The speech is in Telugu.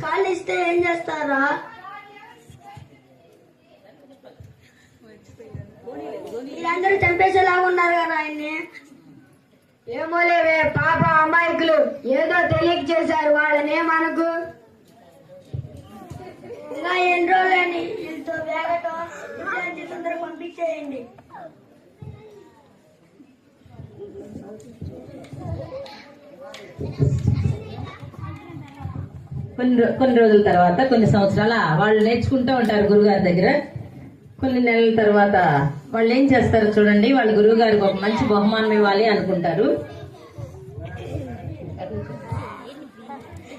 కాళ్ళు ఇస్తే ఏం చేస్తారా? వీళ్ళందరూ చంపేసేలాగా ఉన్నారు కదా ఆయన్ని. ఏమో లేవే పాప అమాయకులు ఏదో తెలియక చేశారు, వాళ్ళనే మనకు. ఇంకా ఎన్ని రోజులని వీళ్ళతో వేగటం? తొందరగా పంపించేయండి. కొన్ని రోజుల తర్వాత, కొన్ని సంవత్సరాల వాళ్ళు నేర్చుకుంటూ ఉంటారు గురుగారి దగ్గర. కొన్ని నెలల తర్వాత వాళ్ళు ఏం చేస్తారో చూడండి. వాళ్ళ గురువు గారికి ఒక మంచి బహుమానం ఇవ్వాలి అనుకుంటారు.